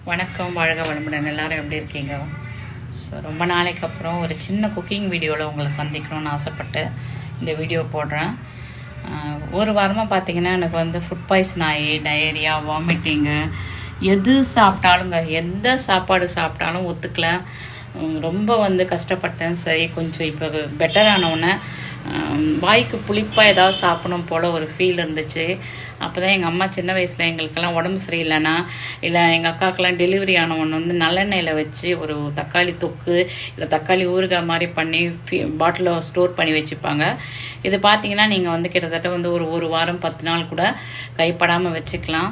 வணக்கம், வாழ்க வளமுடன். எல்லோரும் எப்படி இருக்கீங்க? ஸோ ரொம்ப நாளைக்கு அப்புறம் ஒரு சின்ன குக்கிங் வீடியோவில் உங்களை சந்திக்கணும்னு ஆசைப்பட்டு இந்த வீடியோ போடுறேன். ஒரு வாரமாக பார்த்திங்கன்னா எனக்கு வந்து ஃபுட் பாய்சன் ஆகி டயரியா, வாமிட்டிங்கு, எது சாப்பிட்டாலுங்க, எந்த சாப்பாடு சாப்பிட்டாலும் ஒத்துக்கல. ரொம்ப வந்து கஷ்டப்பட்டேன். சரி, கொஞ்சம் இப்போ பெட்டரானவுடனே வாய்க்கு புளிப்பாக ஏதாவது சாப்பிடணும் போல் ஒரு ஃபீல் இருந்துச்சு. அப்போ தான் எங்கள் அம்மா சின்ன வயசில் எங்களுக்கெல்லாம் உடம்பு சரியில்லைன்னா, இல்லை எங்கள் அக்காக்கெல்லாம் டெலிவரி ஆனவொன்று வந்து நல்லெண்ணெயில் வச்சு ஒரு தக்காளி தொக்கு இல்லை தக்காளி ஊறுகாய் மாதிரி பண்ணி பாட்டிலில் ஸ்டோர் பண்ணி வச்சுப்பாங்க. இது பார்த்தீங்கன்னா நீங்கள் வந்து கிட்டத்தட்ட வந்து ஒரு வாரம் 10 நாள் கூட கைப்படாமல் வச்சுக்கலாம்.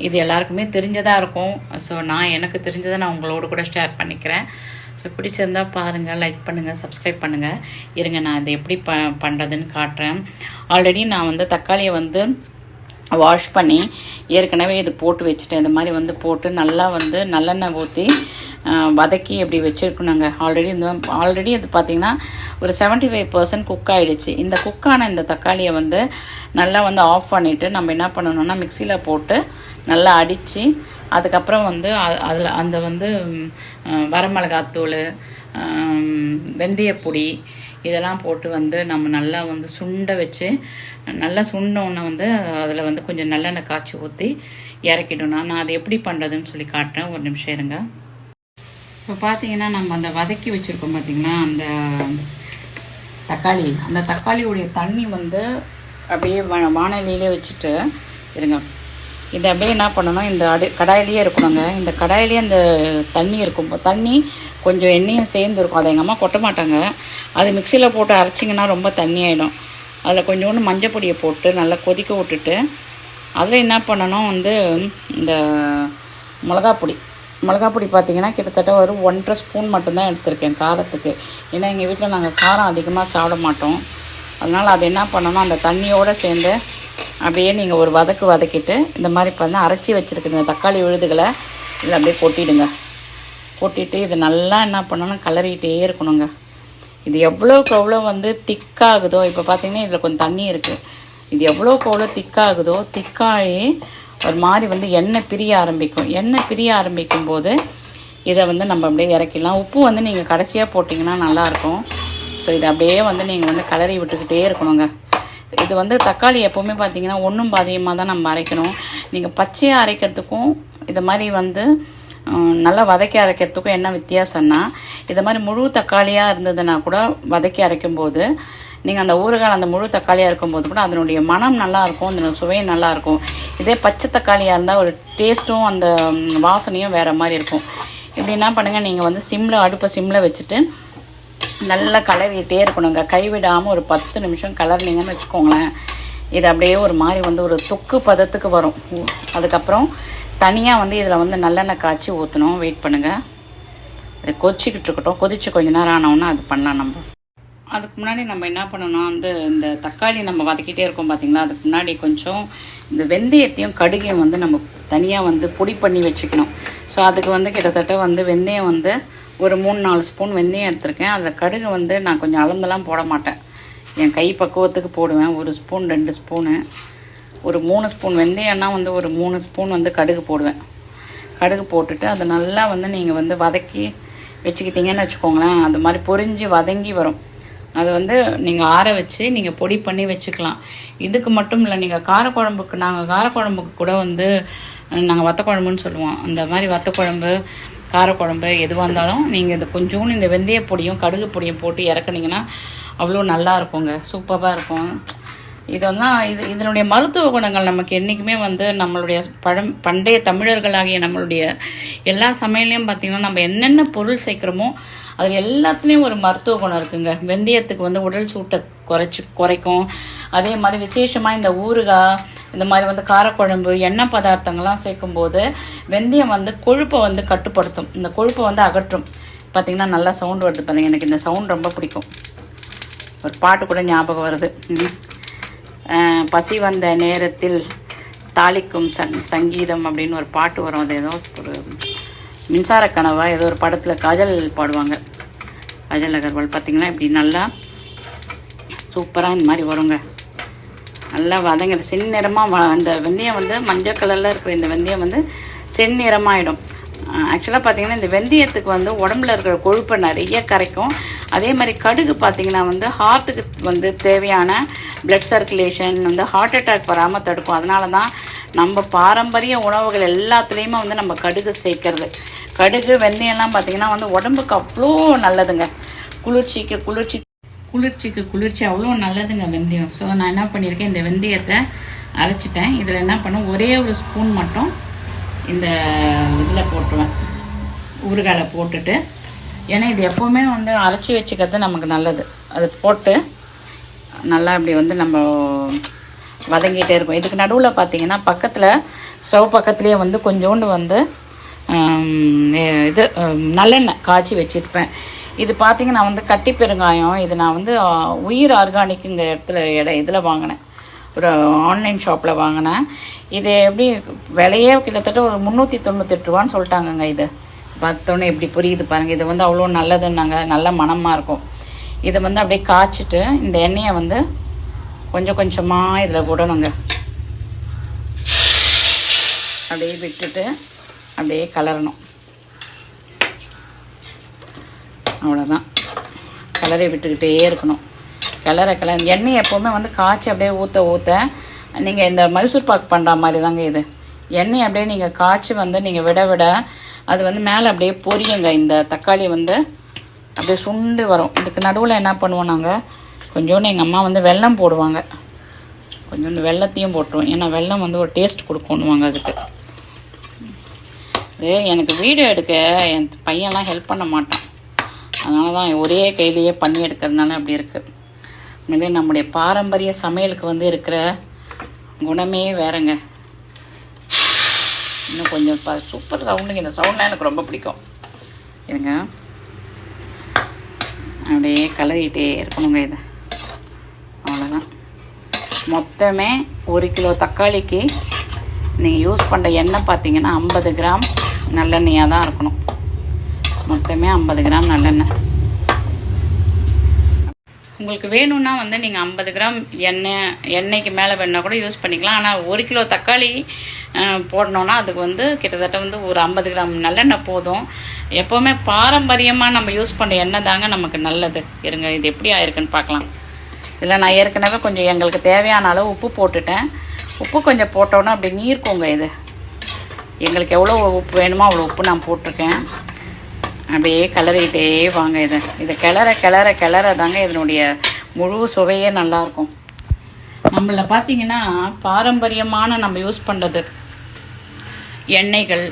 இது எல்லாருக்குமே தெரிஞ்சதாக இருக்கும். ஸோ எனக்கு தெரிஞ்சதை நான் உங்களோட கூட ஷேர் பண்ணிக்கிறேன். ஸோ பிடிச்சிருந்தால் பாருங்கள், லைக் பண்ணுங்கள், சப்ஸ்கிரைப் பண்ணுங்கள். இருங்க, நான் அதை எப்படி பண்ணுறதுன்னு காட்டுறேன். ஆல்ரெடி நான் வந்து தக்காளியை வந்து வாஷ் பண்ணி ஏற்கனவே இது போட்டு வச்சுட்டேன். இந்த மாதிரி வந்து போட்டு நல்லா வந்து நல்லெண்ணெய் ஊற்றி வதக்கி எப்படி வச்சுருக்கணுங்க. ஆல்ரெடி இது பார்த்திங்கன்னா ஒரு 75% குக் ஆகிடுச்சு. இந்த குக்கான இந்த தக்காளியை வந்து நல்லா வந்து ஆஃப் பண்ணிவிட்டு நம்ம என்ன பண்ணணும்னா மிக்சியில் போட்டு நல்லா அடித்து, அதுக்கப்புறம் வந்து அதில் அந்த வந்து வரமிளகாத்தூள், வெந்தயப்பொடி இதெல்லாம் போட்டு வந்து நம்ம நல்லா வந்து சுண்ட வச்சு, நல்லா சுண்டோன்னு வந்து அதில் வந்து கொஞ்சம் நல்லெண்ணெய் காய்ச்சி ஊற்றி இறக்கிடணும். நான் அதை எப்படி பண்ணுறதுன்னு சொல்லி காட்டுறேன். ஒரு நிமிஷம் இருங்க. இப்போ பார்த்தீங்கன்னா நம்ம அந்த வதக்கி வச்சுருக்கோம் பார்த்திங்கன்னா அந்த தக்காளியுடைய தண்ணி வந்து அப்படியே வானலியிலே வச்சுட்டு இருங்க. இதை அப்படியே என்ன பண்ணணும், இந்த கடாயிலேயே இருக்கணுங்க. இந்த கடாயிலேயே அந்த தண்ணி இருக்கும். தண்ணி கொஞ்சம் எண்ணெயும் சேர்ந்து இருக்கும். அதை எங்கள் அம்மா கொட்ட மாட்டாங்க. அது மிக்சியில் போட்டு அரைச்சிங்கன்னா ரொம்ப தண்ணி ஆகிடும். அதில் கொஞ்சோண்டு மஞ்சள் பொடியை போட்டு நல்லா கொதிக்க விட்டுட்டு அதில் என்ன பண்ணணும் வந்து இந்த மிளகாப்பொடி பார்த்திங்கன்னா கிட்டத்தட்ட ஒரு 1.5 ஸ்பூன் மட்டும்தான் எடுத்திருக்கேன் காரத்துக்கு. ஏன்னா எங்கள் வீட்டில் நாங்கள் காரம் அதிகமாக சாப்பிட மாட்டோம். அதனால் அது என்ன பண்ணணும், அந்த தண்ணியோடு சேர்ந்து அப்படியே நீங்கள் ஒரு வதக்கிட்டு இந்த மாதிரி பண்ண அரைச்சி வச்சுருக்குற இந்த தக்காளி விழுதுகளை இதில் அப்படியே கொட்டிட்டு இது நல்லா என்ன பண்ணணும், கலரிகிட்டே இருக்கணுங்க. இது எவ்வளோக்கு எவ்வளோ வந்து திக்காகுதோ, இப்போ பார்த்தீங்கன்னா இதில் கொஞ்சம் தண்ணி இருக்குது. இது எவ்வளோக்கு எவ்வளோ திக்காகி ஒரு மாதிரி வந்து எண்ணெய் பிரிய ஆரம்பிக்கும் போது இதை வந்து நம்ம அப்படியே இறக்கிடலாம். உப்பு வந்து நீங்கள் கடைசியாக போட்டிங்கன்னா நல்லாயிருக்கும். ஸோ இதை அப்படியே வந்து நீங்கள் வந்து கலரி விட்டுக்கிட்டே இருக்கணுங்க. இது வந்து தக்காளி எப்போவுமே பார்த்தீங்கன்னா ஒன்றும் பாதியமாக தான் நம்ம அரைக்கணும். நீங்கள் பச்சையாக அரைக்கிறதுக்கும் இது மாதிரி வந்து நல்லா வதக்கி அரைக்கிறதுக்கும் என்ன வித்தியாசம்னா, இது மாதிரி முழு தக்காளியாக இருந்ததுன்னா கூட வதக்கி அரைக்கும்போது நீங்கள் அந்த ஊறுகாய் அந்த முழு தக்காளியாக இருக்கும்போது கூட அதனுடைய மனம் நல்லாயிருக்கும், அதனுடைய சுவையும் நல்லாயிருக்கும். இதே பச்சை தக்காளியாக இருந்தால் ஒரு டேஸ்ட்டும் அந்த வாசனையும் வேறு மாதிரி இருக்கும். இப்படி என்ன பண்ணுங்கள், நீங்கள் வந்து அடுப்பை சிம்மில் வச்சுட்டு நல்லா கலரிகிட்டே இருக்கணுங்க. கைவிடாமல் ஒரு 10 நிமிஷம் கலர்னிங்கன்னு வச்சுக்கோங்களேன். இது அப்படியே ஒரு மாதிரி வந்து ஒரு தொக்கு பதத்துக்கு வரும். அதுக்கப்புறம் தனியாக வந்து இதில் வந்து நல்லெண்ணெய் காய்ச்சி ஊற்றணும். வெயிட் பண்ணுங்கள், இது கொதிச்சிக்கிட்டு இருக்கட்டும். கொதிச்சு கொஞ்சம் நேரம் ஆனோன்னா அது பண்ணலாம். நம்ம அதுக்கு முன்னாடி நம்ம என்ன பண்ணணும், இந்த தக்காளி நம்ம வதக்கிட்டே இருக்கோம் பார்த்திங்களா, அதுக்கு முன்னாடி கொஞ்சம் இந்த வெந்தயத்தையும் கடுகையும் வந்து நம்ம தனியாக வந்து பொடி பண்ணி வச்சுக்கணும். ஸோ அதுக்கு வந்து கிட்டத்தட்ட வந்து வெந்தயம் வந்து ஒரு 3-4 ஸ்பூன் வெந்தயம் எடுத்திருக்கேன். அதில் கடுகு வந்து நான் கொஞ்சம் அளந்தெல்லாம் போட மாட்டேன், என் கை பக்குவத்துக்கு போடுவேன். 1 ஸ்பூன் 2 ஸ்பூனு, ஒரு 3 ஸ்பூன் வெந்தயம்னா வந்து ஒரு 3 ஸ்பூன் வந்து கடுகு போடுவேன். கடுகு போட்டுட்டு அதை நல்லா வந்து நீங்கள் வந்து வதக்கி வச்சுக்கிட்டிங்கன்னு வச்சுக்கோங்களேன். அது மாதிரி பொரிஞ்சு வதங்கி வரும். அதை வந்து நீங்கள் ஆற வச்சு நீங்கள் பொடி பண்ணி வச்சுக்கலாம். இதுக்கு மட்டும் இல்லை, நீங்கள் நாங்கள் காரக்குழம்புக்கு கூட வந்து நாங்கள் வத்தக்குழம்புன்னு சொல்லுவோம். அந்த மாதிரி வத்தக்குழம்பு, காரக்குழம்பு எதுவாக இருந்தாலும் நீங்கள் இந்த கொஞ்சோண்டு இந்த வெந்தய பொடியும் கடுகு பொடியும் போட்டு இறக்குனீங்கன்னா அவ்வளோ நல்லா இருக்குங்க, சூப்பராக இருக்கும். இதெல்லாம் இதனுடைய மருத்துவ குணங்கள் நமக்கு என்றைக்குமே வந்து நம்மளுடைய பண்டைய தமிழர்களாகிய நம்மளுடைய எல்லா சமையல்லையும் பார்த்திங்கன்னா நம்ம என்னென்ன பொருள் சேர்க்குறோமோ அதில் எல்லாத்துலேயும் ஒரு மருத்துவ குணம் இருக்குங்க. வெந்தயத்துக்கு வந்து உடல் சூட்டை குறைக்கும். அதே மாதிரி விசேஷமாக இந்த ஊறுகாய், இந்த மாதிரி வந்து காரக்குழம்பு, எண்ணெய் பதார்த்தங்கள்லாம் சேர்க்கும்போது வெந்தயம் வந்து கொழுப்பை வந்து கட்டுப்படுத்தும், இந்த கொழுப்பை வந்து அகற்றும். பார்த்திங்கன்னா நல்லா சவுண்டு வருது பாருங்க. எனக்கு இந்த சவுண்ட் ரொம்ப பிடிக்கும். ஒரு பாட்டு கூட ஞாபகம் வருது. பசி வந்த நேரத்தில் தாளிக்கும் சங்கீதம் அப்படின்னு ஒரு பாட்டு வரும். அது ஏதோ ஒரு மின்சார கனவா ஏதோ ஒரு படத்தில் காஜல் பாடுவாங்க, காஜல் அகர்வால். பார்த்திங்கன்னா இப்படி நல்லா சூப்பராக இந்த மாதிரி வருங்க. நல்லா வதங்க சின்ன நேரமாக அந்த வெந்தயம் வந்து மஞ்சள் கலரில் இருக்கிற இந்த வெந்தயம் வந்து செந்நிறமாயிடும். ஆக்சுவலாக பார்த்தீங்கன்னா இந்த வெந்தயத்துக்கு வந்து உடம்புல இருக்கிற கொழுப்பை நிறைய கரைக்கும். அதே மாதிரி கடுகு பார்த்தீங்கன்னா வந்து ஹார்ட்டுக்கு வந்து தேவையான பிளட் சர்க்குலேஷன் வந்து ஹார்ட் அட்டாக் வராமல் தடுக்கும். அதனால தான் நம்ம பாரம்பரிய உணவுகள் எல்லாத்துலேயுமே வந்து நம்ம கடுகு சேர்க்கறது. கடுகு வெந்தயம்லாம் பார்த்திங்கன்னா வந்து உடம்புக்கு அவ்வளோ நல்லதுங்க. குளிர்ச்சிக்கு குளிர்ச்சி அவ்வளோ நல்லதுங்க வெந்தயம். ஸோ நான் என்ன பண்ணியிருக்கேன், இந்த வெந்தயத்தை அரைச்சிட்டேன். இதில் என்ன பண்ணேன், ஒரே ஒரு ஸ்பூன் மட்டும் இந்த இதில் போட்டுருவேன், ஊறுகாயில் போட்டுட்டு. ஏன்னா இது எப்போவுமே வந்து அரைச்சி வச்சுக்கிறது நமக்கு நல்லது. அது போட்டு நல்லா இப்படி வந்து நம்ம வதங்கிட்டே இருக்கும். இதுக்கு நடுவில் பார்த்திங்கன்னா பக்கத்தில் ஸ்டவ் பக்கத்துலேயே வந்து கொஞ்சோண்டு வந்து இது நல்லெண்ணெய் காய்ச்சி வச்சுருப்பேன். இது பார்த்திங்கன்னா வந்து கட்டி பெருங்காயம். இது நான் வந்து உயிர் ஆர்கானிக்குங்கிற இதில் வாங்கினேன், ஒரு ஆன்லைன் ஷாப்பில் வாங்கினேன். இது எப்படி விலையே கிட்டத்தட்ட ஒரு 398 ரூபான்னு சொல்லிட்டாங்கங்க. இது பார்த்தோன்னே எப்படி புரியுது பாருங்கள். இது வந்து அவ்வளோ நல்லதுன்னாங்க, நல்ல மணமாக இருக்கும். இதை வந்து அப்படியே காய்ச்சிட்டு இந்த எண்ணெயை வந்து கொஞ்சம் கொஞ்சமாக இதில் விடணுங்க. அப்படியே விட்டுட்டு அப்படியே கலரணும். அவ்வளோதான், கலரை விட்டுக்கிட்டே இருக்கணும். எண்ணெய் எப்போவுமே வந்து காய்ச்சி அப்படியே ஊற்ற நீங்கள் இந்த மைசூர் பாக் பண்ணுற மாதிரி தாங்க இது. எண்ணெய் அப்படியே நீங்கள் காய்ச்சி வந்து நீங்கள் விட அது வந்து மேலே அப்படியே பொரியுங்க. இந்த தக்காளி வந்து அப்படியே சுண்டு வரும். இதுக்கு நடுவில் என்ன பண்ணுவோம் நாங்கள், கொஞ்சோண்டு எங்கள் அம்மா வந்து வெல்லம் போடுவாங்க. கொஞ்சோண்டு வெல்லத்தையும் போட்டுருவோம். ஏன்னா வெல்லம் வந்து ஒரு டேஸ்ட் கொடுக்கணுவாங்க அதுக்கு. இது எனக்கு வீடியோ எடுக்க என் பையன்லாம் ஹெல்ப் பண்ண மாட்டான். அதனால தான் ஒரே கையிலேயே பண்ணி எடுக்கிறதுனால அப்படி இருக்குது. உண்மையிலே நம்முடைய பாரம்பரிய சமையலுக்கு வந்து இருக்கிற குணமே வேறங்க. இன்னும் கொஞ்சம் சூப்பர் சவுண்டுங்க. இந்த சவுண்ட்லாம் எனக்கு ரொம்ப பிடிக்கும். இருங்க, அப்படியே கலரிகிட்டே இருக்கணுங்க. இதை அவ்வளோதான். மொத்தமே 1 கிலோ தக்காளிக்கு நீங்கள் யூஸ் பண்ணுற எண்ணெய் பார்த்தீங்கன்னா 50 கிராம் நல்லெண்ணெயாக தான் இருக்கணும். மொத்தமே 50 கிராம் நல்லெண்ணெய். உங்களுக்கு வேணும்னா வந்து நீங்கள் 50 கிராம் எண்ணெய்க்கு மேலே வேணால் கூட யூஸ் பண்ணிக்கலாம். ஆனால் 1 கிலோ தக்காளி போடணுன்னா அதுக்கு வந்து கிட்டத்தட்ட வந்து ஒரு 50 கிராம் நல்லெண்ணெய் போதும். எப்போவுமே பாரம்பரியமாக நம்ம யூஸ் பண்ணுற எண்ணெய் தாங்க நமக்கு நல்லது. இருங்க, இது எப்படி ஆயிருக்குன்னு பார்க்கலாம். இதில் நான் ஏற்கனவே கொஞ்சம் எங்களுக்கு தேவையான அளவு உப்பு போட்டுட்டேன். உப்பு கொஞ்சம் போட்டோன்னா அப்படி நீர்க்குங்க. இது எங்களுக்கு எவ்வளோ உப்பு வேணுமோ அவ்வளோ உப்பு நான் போட்டிருக்கேன். அப்படியே கிளறிட்டே வாங்க. இதை கிளற தாங்க இதனுடைய முழு சுவையே நல்லாயிருக்கும். நம்மள பார்த்தீங்கன்னா பாரம்பரியமான நம்ம யூஸ் பண்ணுறது எண்ணெய்கள்,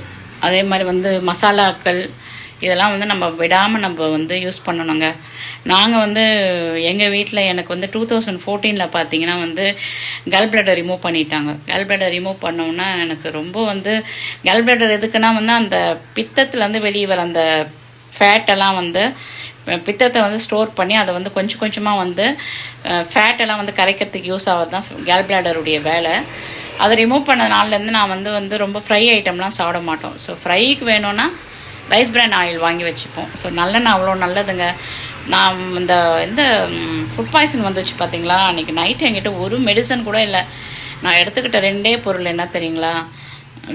அதே மாதிரி வந்து மசாலாக்கள், இதெல்லாம் வந்து நம்ம விடாமல் நம்ம வந்து யூஸ் பண்ணணுங்க. நாங்கள் வந்து எங்கள் வீட்டில் எனக்கு வந்து 2014 பார்த்தீங்கன்னா வந்து கல் பிளடர் ரிமூவ் பண்ணிட்டாங்க. கல் பிளடர் ரிமூவ் பண்ணோன்னா எனக்கு ரொம்ப வந்து கல் பிளடர் எதுக்குன்னா வந்து அந்த பித்தத்துலேருந்து வெளியே வர அந்த ஃபேட்டெல்லாம் வந்து பித்தத்தை வந்து ஸ்டோர் பண்ணி அதை வந்து கொஞ்சம் கொஞ்சமாக வந்து ஃபேட்டெல்லாம் வந்து கரைக்கிறதுக்கு யூஸ் ஆகிறது தான் கேல் பிளாடருடைய வேலை. அதை ரிமூவ் பண்ணதுனாலேருந்து நான் வந்து ரொம்ப ஃப்ரை ஐட்டம்லாம் சாப்பிட மாட்டோம். ஸோ ஃப்ரைக்கு வேணும்னா ரைஸ் பிரான் ஆயில் வாங்கி வச்சுப்போம். ஸோ நல்லெண்ணெய் அவ்வளோ நல்லதுங்க. நான் இந்த ஃபுட் பாய்சன் வந்துச்சு பார்த்தீங்களா, அன்றைக்கி நைட்டு என்கிட்ட ஒரு மெடிசன் கூட இல்லை. நான் எடுத்துக்கிட்ட 2 பொருள் என்ன தெரியுங்களா,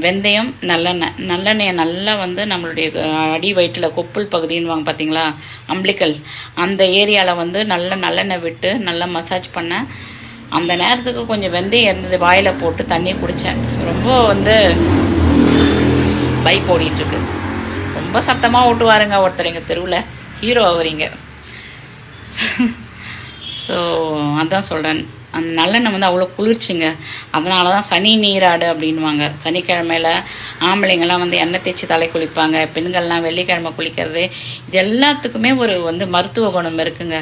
வெந்தயம், நல்லெண்ணெயை நல்லா வந்து நம்மளுடைய அடி வயிற்றில் கொப்புள் பகுதின்னு வாங்க பார்த்தீங்களா, அம்பிளிக்கல், அந்த ஏரியாவில் வந்து நல்லெண்ணெய் விட்டு நல்லா மசாஜ் பண்ணேன். அந்த நேரத்துக்கு கொஞ்சம் வெந்தயம் இருந்தது, வாயில் போட்டு தண்ணி குடித்தேன். ரொம்ப வந்து பைக் ஓடிட்டுருக்கு. ரொம்ப சத்தமாக ஓட்டுவாருங்க ஒருத்தர் எங்கள் தெருவில், ஹீரோ அவரிங்க. ஸோ அதான் சொல்கிறேன், அந்த நல்லெண்ணெய் வந்து அவ்வளோ குளிர்ச்சிங்க. அதனால தான் சனி நீராடு அப்படின்வாங்க. சனிக்கிழமையில் ஆம்பளைங்கள்லாம் வந்து எண்ணெய் தேய்ச்சி தலை குளிப்பாங்க, பெண்கள்லாம் வெள்ளிக்கிழமை குளிக்கிறது. இது எல்லாத்துக்குமே ஒரு வந்து மருத்துவ குணம் இருக்குங்க.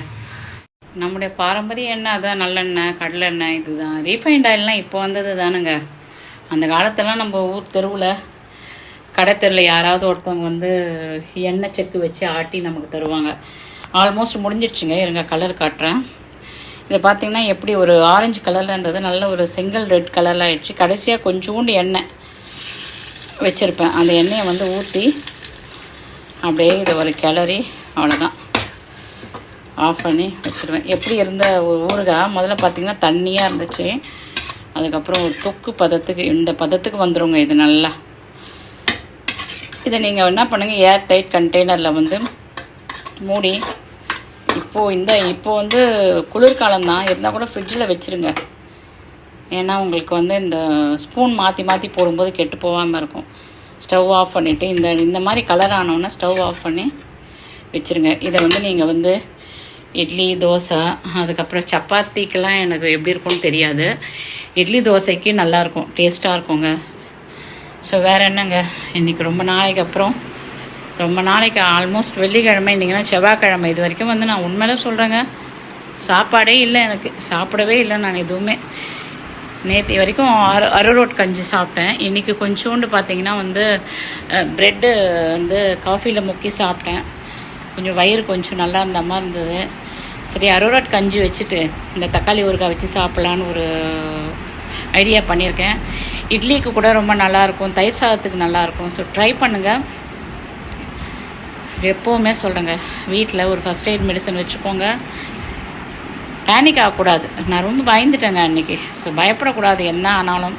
நம்முடைய பாரம்பரிய எண்ணெய் அதான் நல்லெண்ணெய், கடலெண்ணெய். இதுதான் ரீஃபைண்ட் ஆயில்லாம் இப்போ வந்தது தானுங்க. அந்த காலத்தெல்லாம் நம்ம ஊர் தெருவில் கடை தெருவில் யாராவது ஒருத்தவங்க வந்து எண்ணெய் செக்கு வச்சு ஆட்டி நமக்கு தருவாங்க. ஆல்மோஸ்ட் முடிஞ்சிடுச்சுங்க. இருங்க கலர் காட்டுறேன். இதை பார்த்திங்கன்னா எப்படி ஒரு ஆரஞ்சு கலரில் இருந்தது, நல்ல ஒரு செங்கல் ரெட் கலரில் ஆயிடுச்சு. கடைசியாக கொஞ்சோண்டு எண்ணெய் வச்சுருப்பேன். அந்த எண்ணெயை வந்து ஊற்றி அப்படியே இதை ஒரு கிளறி அவ்வளோதான் ஆஃப் பண்ணி வச்சுருவேன். எப்படி இருந்த ஊறுகாய் முதல்ல பார்த்திங்கன்னா தண்ணியாக இருந்துச்சு. அதுக்கப்புறம் ஒரு தொக்கு பதத்துக்கு, இந்த பதத்துக்கு வந்துடுங்க. இது நல்லா இதை நீங்கள் என்ன பண்ணுங்கள், ஏர் டைட் கண்டெய்னரில் வந்து மூடி, இப்போ வந்து குளிர்காலம் தான் இருந்தால் கூட ஃப்ரிட்ஜில் வச்சுருங்க. ஏன்னா உங்களுக்கு வந்து இந்த ஸ்பூன் மாற்றி மாற்றி போடும்போது கெட்டு போகாமல் இருக்கும். ஸ்டவ் ஆஃப் பண்ணிவிட்டு இந்த மாதிரி கலர் ஆனோன்னா ஸ்டவ் ஆஃப் பண்ணி வச்சுருங்க. இதை வந்து நீங்கள் வந்து இட்லி, தோசை, அதுக்கப்புறம் சப்பாத்திக்கெலாம் எனக்கு எப்படி இருக்கும்னு தெரியாது. இட்லி தோசைக்கு நல்லாயிருக்கும், டேஸ்ட்டாக இருக்குங்க. ஸோ வேறு என்னங்க, இன்றைக்கி ரொம்ப நாளைக்கு ஆல்மோஸ்ட் வெள்ளிக்கிழமை, இன்றைக்கினா செவ்வாய்க்கிழமை. இது வரைக்கும் வந்து நான் உண்மையில சொல்கிறேங்க, சாப்பாடே இல்லை எனக்கு, சாப்பிடவே இல்லை நான் எதுவுமே. நேற்று வரைக்கும் அரோரோட் கஞ்சி சாப்பிட்டேன். இன்றைக்கி கொஞ்சோண்டு பார்த்திங்கன்னா வந்து ப்ரெட்டு வந்து காஃபியில் முக்கி சாப்பிட்டேன். கொஞ்சம் வயிறு கொஞ்சம் நல்லா இருந்த மாதிரி இருந்தது. சரி, அரோரோட் கஞ்சி வச்சுட்டு இந்த தக்காளி ஊறுகாய் வச்சு சாப்பிட்லான்னு ஒரு ஐடியா பண்ணியிருக்கேன். இட்லிக்கு கூட ரொம்ப நல்லாயிருக்கும், தயிர் சாதத்துக்கு நல்லாயிருக்கும். ஸோ ட்ரை பண்ணுங்கள். எப்போவுமே சொல்கிறேங்க, வீட்டில் ஒரு ஃபஸ்ட் எய்ட் மெடிசன் வச்சுக்கோங்க. பேனிக் ஆகக்கூடாது. நான் ரொம்ப பயந்துட்டேங்க அன்றைக்கி. ஸோ பயப்படக்கூடாது. என்ன ஆனாலும்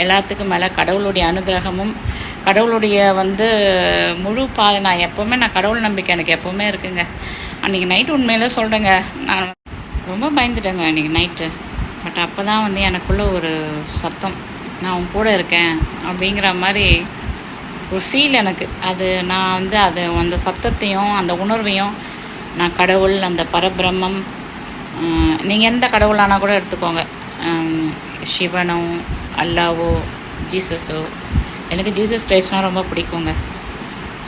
எல்லாத்துக்கும் மேலே கடவுளுடைய அனுகிரகமும் கடவுளுடைய வந்து முழு நான் கடவுள் நம்பிக்கை எனக்கு எப்போவுமே இருக்குங்க. அன்றைக்கி நைட்டு உண்மையிலே சொல்கிறேங்க, நான் ரொம்ப பயந்துட்டேங்க அன்றைக்கி நைட்டு. பட் அப்போ தான் வந்து எனக்குள்ளே ஒரு சத்தம், நான் உன் கூட இருக்கேன் அப்படிங்கிற மாதிரி ஒரு ஃபீல் எனக்கு. அது நான் வந்து அந்த சத்தத்தையும் அந்த உணர்வையும் நான் கடவுள், அந்த பரபிரம்மம், நீங்கள் எந்த கடவுளானா கூட எடுத்துக்கோங்க, சிவனோ, அல்லாவோ, ஜீசஸோ, எனக்கு ஜீசஸ் கிரைஸ்ட்னால் ரொம்ப பிடிக்குங்க.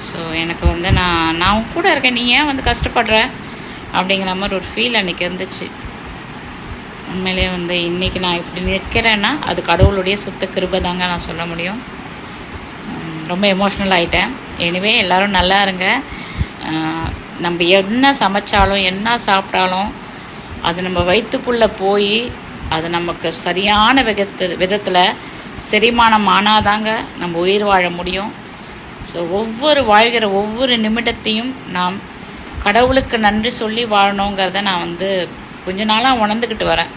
ஸோ எனக்கு வந்து நான் கூட இருக்கேன், நீ ஏன் வந்து கஷ்டப்படுற அப்படிங்கிற மாதிரி ஒரு ஃபீல் அன்றைக்கி இருந்துச்சு. உண்மையிலே வந்து இன்றைக்கி நான் இப்படி நிற்கிறேன்னா அது கடவுளுடைய சுத்த கிருபை தாங்க நான் சொல்ல முடியும். ரொம்ப எமோஷ்னல் ஆகிட்டேன். எனிவே எல்லோரும் நல்லா இருங்க. நம்ம என்ன சமைச்சாலும் என்ன சாப்பிட்டாலும் அது நம்ம வயிற்றுக்குள்ளே போய் அது நமக்கு சரியான விதத்தில் செரிமானம் ஆனாதாங்க நம்ம உயிர் வாழ முடியும். ஸோ வாழ்கிற ஒவ்வொரு நிமிடத்தையும் நாம் கடவுளுக்கு நன்றி சொல்லி வாழணுங்கிறத நான் வந்து கொஞ்ச நாளாக உணர்ந்துக்கிட்டு வரேன்.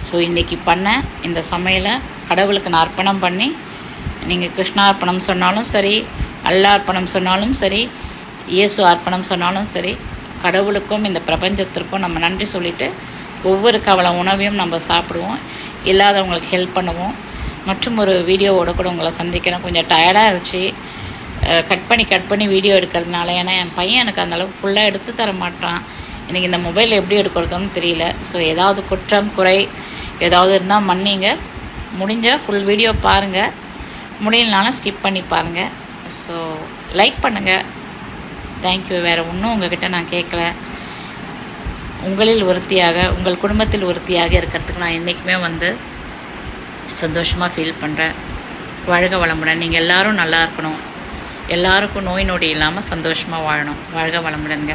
ஸோ இன்றைக்கி பண்ண இந்த சமையலை கடவுளுக்கு நான் அர்ப்பணம் பண்ணி, நீங்கள் கிருஷ்ணா அர்ப்பணம் சொன்னாலும் சரி, அல்லா அர்ப்பணம் சொன்னாலும் சரி, இயேசு அர்ப்பணம் சொன்னாலும் சரி, கடவுளுக்கும் இந்த பிரபஞ்சத்திற்கும் நம்ம நன்றி சொல்லிவிட்டு ஒவ்வொரு கவலை உணவையும் நம்ம சாப்பிடுவோம், இல்லாதவங்களுக்கு ஹெல்ப் பண்ணுவோம். மற்றும் ஒரு வீடியோவோட கூட உங்களை சந்திக்கிறேன். கொஞ்சம் டயர்டாக இருந்துச்சு கட் பண்ணி வீடியோ எடுக்கிறதுனால. ஏன்னா என் பையன் எனக்கு அந்தளவுக்கு ஃபுல்லாக எடுத்து தர மாட்டான். எனக்கு இந்த மொபைல் எப்படி எடுக்கிறதுன்னு தெரியல. ஸோ ஏதாவது குற்றம் குறை ஏதாவது இருந்தால் மன்னிங்க. முடிஞ்சால் ஃபுல் வீடியோ பாருங்கள், முடியலனாலும் ஸ்கிப் பண்ணி பாருங்கள். ஸோ லைக் பண்ணுங்கள். தேங்க்யூ. வேறு ஒன்றும் உங்கள்கிட்ட நான் கேட்கல. உங்களில் ஒருத்தியாக, உங்கள் குடும்பத்தில் ஒருத்தியாக இருக்கிறதுக்கு நான் என்றைக்குமே வந்து சந்தோஷமாக ஃபீல் பண்ணுறேன். வாழ்க வளமுடன். நீங்கள் எல்லோரும் நல்லா இருக்கணும், எல்லாருக்கும் நோய் நொடி இல்லாமல் சந்தோஷமாக வாழணும். வாழ்க வளமுடன்ங்க.